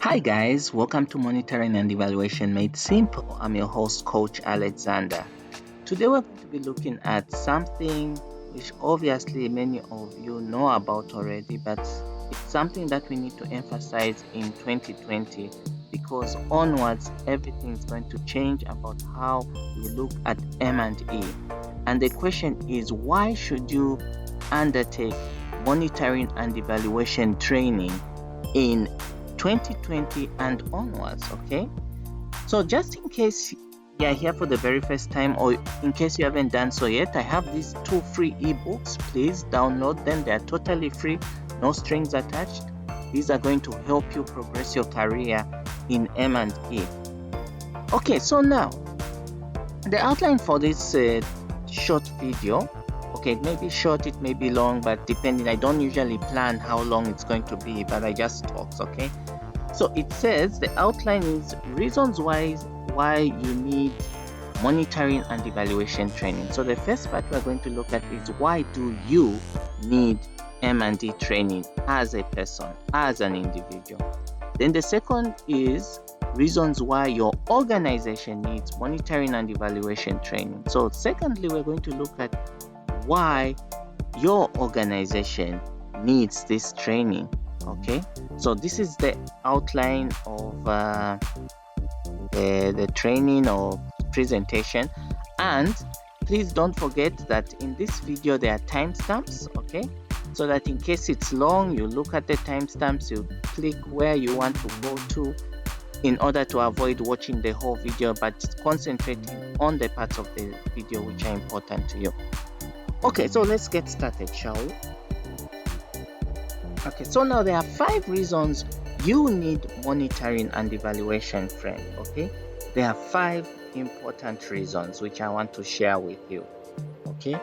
Hi guys, welcome to Monitoring and Evaluation Made Simple. I'm your host, Coach Alexander. Today we're going to be looking at something which obviously many of you know about already, but it's something that we need to emphasize in 2020 because onwards everything is going to change about how we look at M&E. And the question is, why should you undertake monitoring and evaluation training in 2020 and onwards? Okay, so just in case you're here for the very first time, or in case you haven't done so yet, I have these two free ebooks. Please download them. They are totally free, no strings attached. These are going to help you progress your career in M&E. Okay, so now the outline for this short video, okay, it may be short, it may be long, but depending, I don't usually plan how long it's going to be, but I just talk. Okay, so it says the outline is reasons why you need monitoring and evaluation training. So the first part we're going to look at is, why do you need M&E training as a person, as an individual? Then the second is reasons why your organization needs monitoring and evaluation training. So secondly, we're going to look at why your organization needs this training. Okay, so this is the outline of the training or presentation. And please don't forget that in this video there are timestamps, okay, so that in case it's long, you look at the timestamps, you click where you want to go to in order to avoid watching the whole video, but concentrating on the parts of the video which are important to you. Okay, so let's get started, shall we? Okay, so now there are 5 reasons you need monitoring and evaluation, friend. Okay, there are 5 important reasons which I want to share with you. Okay,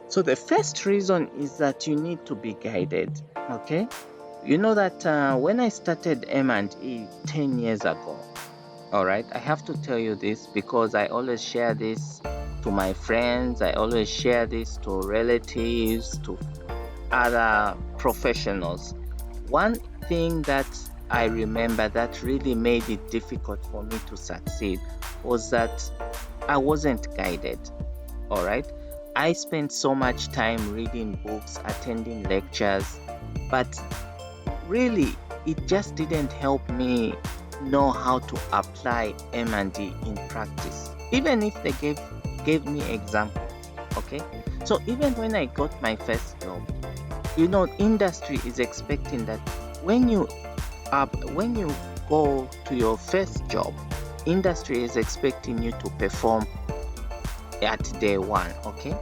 so the first reason is that you need to be guided. Okay, you know that when I started M&E 10 years ago, all right, I have to tell you this because I always share this to my friends, I always share this to relatives, to other professionals. One thing that I remember that really made it difficult for me to succeed was that I wasn't guided. All right, I spent so much time reading books, attending lectures, but really it just didn't help me know how to apply M&E in practice, even if they gave me examples. Okay, so even when I got my first job, you know, industry is expecting that when you go to your first job, industry is expecting you to perform at day one. Okay,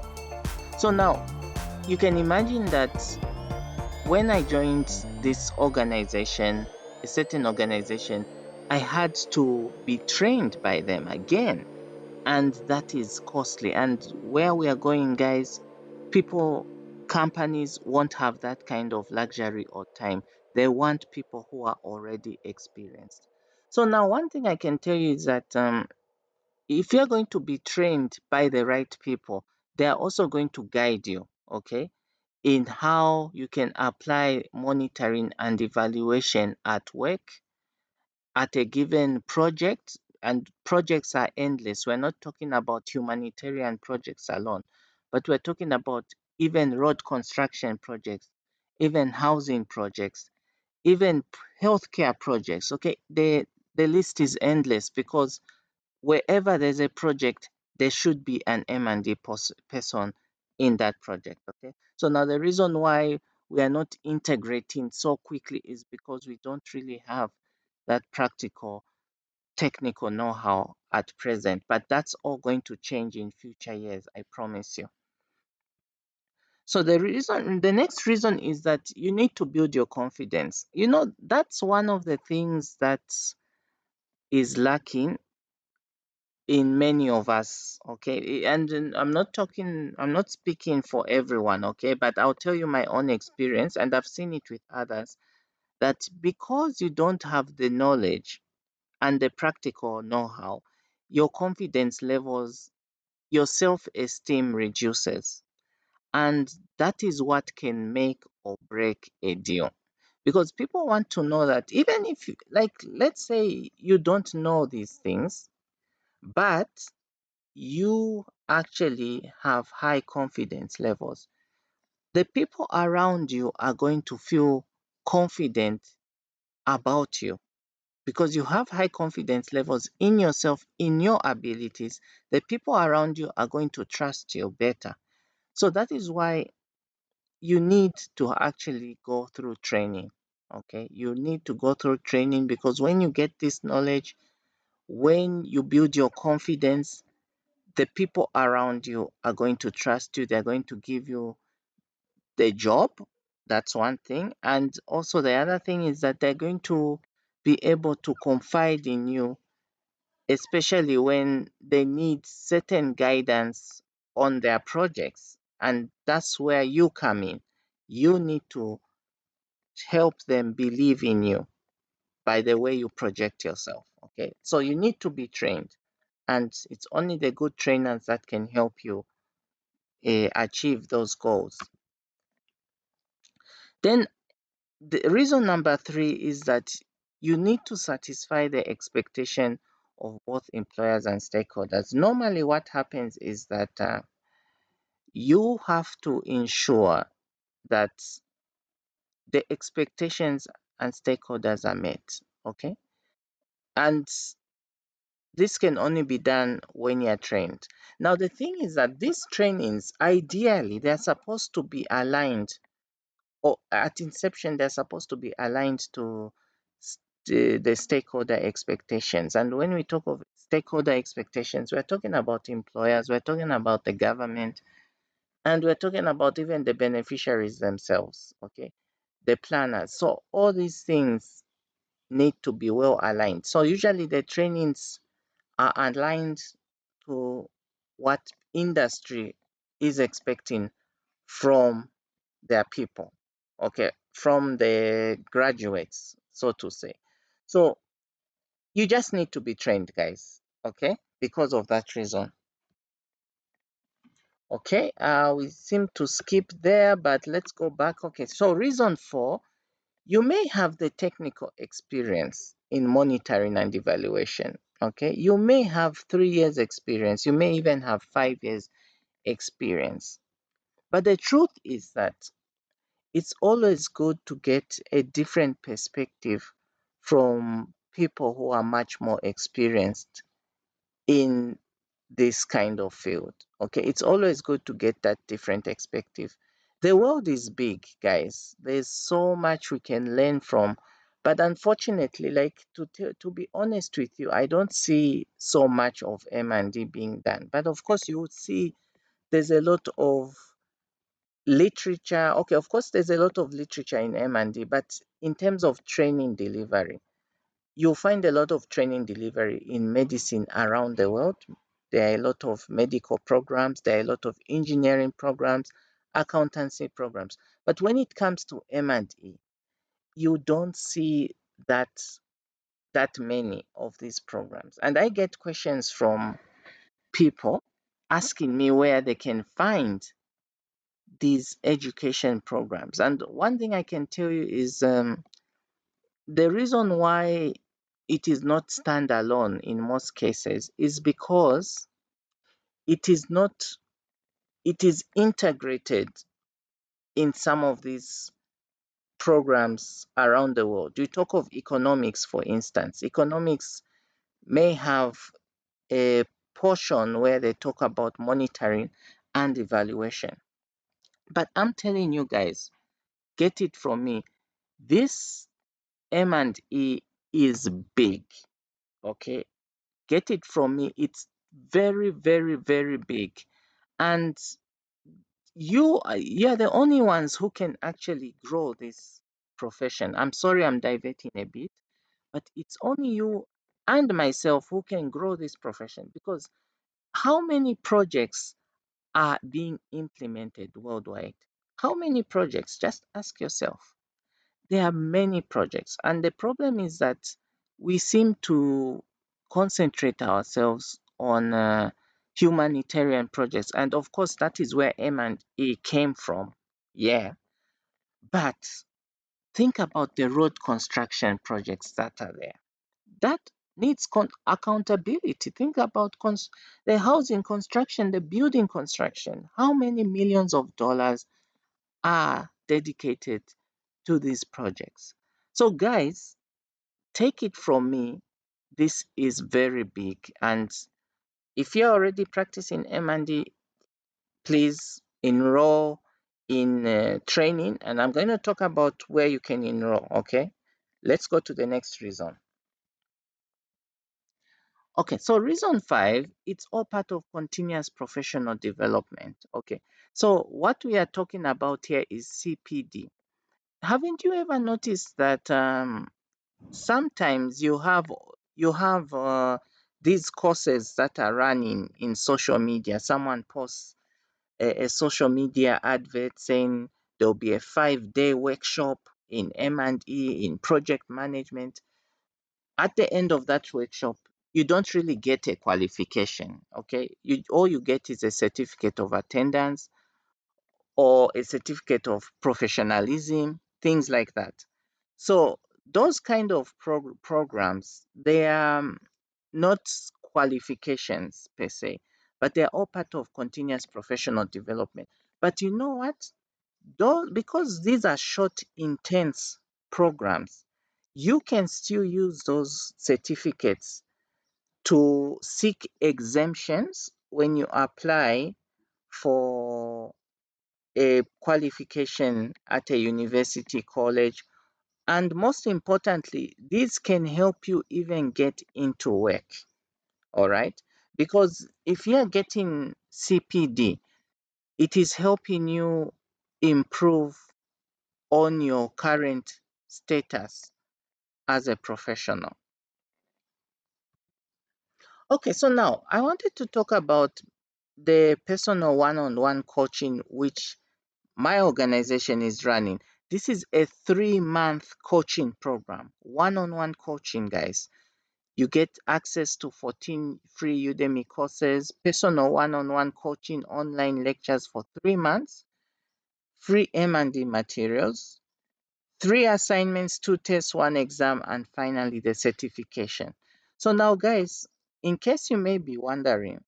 so now you can imagine that when I joined this organization, a certain organization, I had to be trained by them again, and that is costly. And where we are going, guys, companies won't have that kind of luxury or time. They want people who are already experienced. So now one thing I can tell you is that if you're going to be trained by the right people, they are also going to guide you, okay, in how you can apply monitoring and evaluation at work, at a given project. And projects are endless. We're not talking about humanitarian projects alone, but we're talking about even road construction projects, even housing projects, even healthcare projects. Okay, the list is endless because wherever there's a project, there should be an M&D person in that project. Okay, so now the reason why we are not integrating so quickly is because we don't really have that practical technical know-how at present, but that's all going to change in future years, I promise you. So the next reason is that you need to build your confidence. You know, that's one of the things that is lacking in many of us. Okay, and I'm not speaking for everyone. Okay, but I'll tell you my own experience, and I've seen it with others, that because you don't have the knowledge and the practical know-how, your confidence levels, your self-esteem reduces. And that is what can make or break a deal. because people want to know that even if you, like, let's say you don't know these things, but you actually have high confidence levels, the people around you are going to feel confident about you because you have high confidence levels in yourself, in your abilities. The people around you are going to trust you better. So that is why you need to actually go through training. Okay, you need to go through training because when you get this knowledge, when you build your confidence, the people around you are going to trust you. They're going to give you the job. That's one thing. And also, the other thing is that they're going to be able to confide in you, especially when they need certain guidance on their projects. And that's where you come in. You need to help them believe in you by the way you project yourself. Okay. So you need to be trained. And it's only the good trainers that can help you achieve those goals. Then the reason number three is that you need to satisfy the expectation of both employers and stakeholders. Normally, what happens is that you have to ensure that the expectations and stakeholders are met. Okay. And this can only be done when you're trained. Now, the thing is that these trainings, ideally, they're supposed to be aligned, or at inception, they're supposed to be aligned to the stakeholder expectations. And when we talk of stakeholder expectations, we're talking about employers, we're talking about the government, and we're talking about even the beneficiaries themselves, okay? The planners. So all these things need to be well aligned. So usually the trainings are aligned to what industry is expecting from their people, okay, from the graduates, so to say. So you just need to be trained, guys, okay, because of that reason. Okay, we seem to skip there, but let's go back. Okay, so reason four, you may have the technical experience in monitoring and evaluation. Okay, you may have 3 years experience, you may even have 5 years experience. But the truth is that it's always good to get a different perspective from people who are much more experienced in this kind of field. Okay, it's always good to get that different perspective. The world is big, guys. There's so much we can learn from. But unfortunately, like to be honest with you, I don't see so much of M&D being done. But of course, you would see there's a lot of literature. Okay, of course, there's a lot of literature in M&D, but in terms of training delivery, you'll find a lot of training delivery in medicine around the world. There are a lot of medical programs, there are a lot of engineering programs, accountancy programs. But when it comes to M&E, you don't see that many of these programs. And I get questions from people asking me where they can find these education programs. And one thing I can tell you is the reason why it is not standalone in most cases is because it is not, it is integrated in some of these programs around the world. You talk of economics, for instance. Economics may have a portion where they talk about monitoring and evaluation. But I'm telling you guys, get it from me, this M&E is big. Okay, get it from me, it's very, very, very big. And you're the only ones who can actually grow this profession. I'm sorry I'm diverting a bit, but it's only you and myself who can grow this profession, because how many projects are being implemented worldwide? How many projects? Just ask yourself. There are many projects, and the problem is that we seem to concentrate ourselves on humanitarian projects, and of course that is where M&A came from. Yeah, but Think about the road construction projects that are there. That needs accountability. Think about the housing construction, the building construction. How many millions of dollars are dedicated to these projects? So, guys, take it from me, this is very big. And if you're already practicing M&D, please enroll in training. And I'm going to talk about where you can enroll. Okay, let's go to the next reason. Okay, so reason five, it's all part of continuous professional development. Okay, so what we are talking about here is CPD. Haven't you ever noticed that sometimes you have these courses that are running in social media? Someone posts a social media advert saying there'll be a 5-day workshop in M&E in project management. At the end of that workshop, you don't really get a qualification. Okay, all you get is a certificate of attendance or a certificate of professionalism, things like that. So those kind of programs, they are not qualifications per se, but they are all part of continuous professional development. But you know what? Those, because these are short, intense programs, you can still use those certificates to seek exemptions when you apply for a qualification at a university, college, and most importantly, this can help you even get into work. All right, because if you're getting CPD, it is helping you improve on your current status as a professional. Okay, so now I wanted to talk about the personal one-on-one coaching which my organization is running. This is a 3-month coaching program, one-on-one coaching, guys. You get access to 14 free Udemy courses, personal one-on-one coaching, online lectures for 3 months, free M&D materials, 3 assignments, 2 tests, 1 exam, and finally the certification. So now, guys, in case you may be wondering,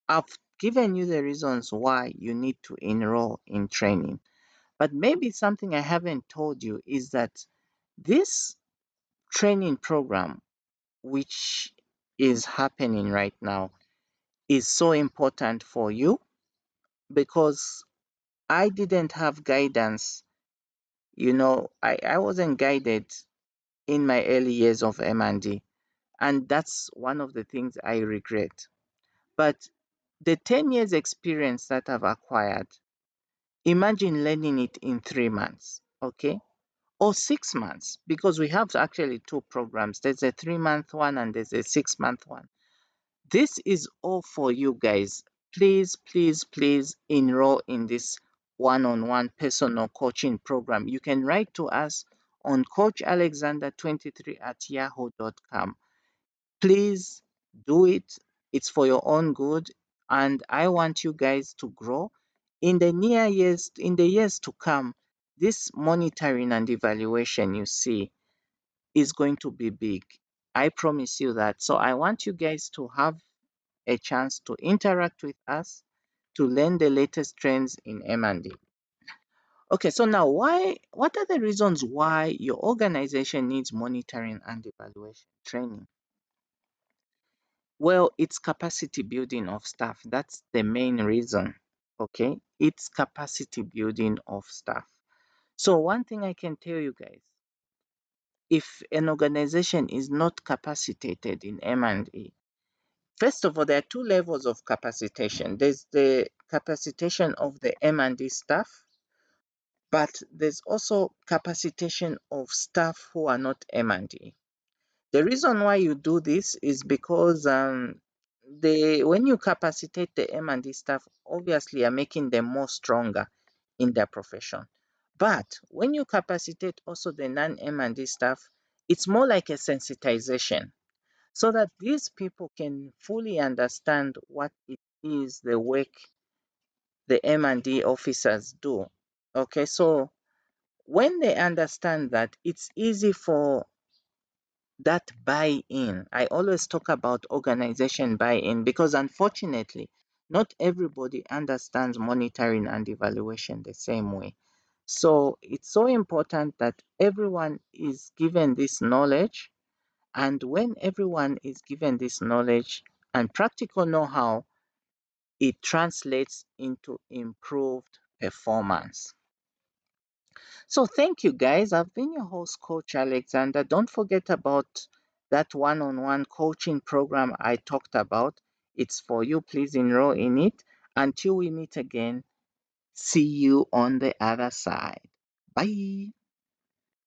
I've given you the reasons why you need to enroll in training. But maybe something I haven't told you is that this training program, which is happening right now, is so important for you because I didn't have guidance. I wasn't guided in my early years of M&D, and that's one of the things I regret. But the 10 years experience that I've acquired, imagine learning it in 3 months, okay? Or 6 months, because we have actually two programs. There's a 3-month one and there's a 6-month one. This is all for you guys. Please, please, please enroll in this one-on-one personal coaching program. You can write to us on coachalexander23 at yahoo.com. Please do it. It's for your own good. And I want you guys to grow. In the near years, in the years to come, this monitoring and evaluation you see is going to be big. I promise you that. So I want you guys to have a chance to interact with us to learn the latest trends in M&D. Okay, so now what are the reasons why your organization needs monitoring and evaluation training? Well, it's capacity building of staff. That's the main reason. Okay, it's capacity building of staff. So one thing I can tell you guys, if an organization is not capacitated in M&E, first of all, there are two levels of capacitation. There's the capacitation of the M&D staff, but there's also capacitation of staff who are not M&D. The reason why you do this is because when you capacitate the M&D staff, obviously you're making them more stronger in their profession. But when you capacitate also the non-M&D staff, it's more like a sensitization so that these people can fully understand what it is the work the M&D officers do. Okay, so When they understand that, it's easy for that buy-in. I always talk about organization buy-in because unfortunately, not everybody understands monitoring and evaluation the same way. So it's so important that everyone is given this knowledge. And when everyone is given this knowledge and practical know-how, it translates into improved performance. So thank you guys. I've been your host, Coach Alexander. Don't forget about that one-on-one coaching program I talked about. It's for you. Please enroll in it. Until we meet again, see you on the other side. Bye.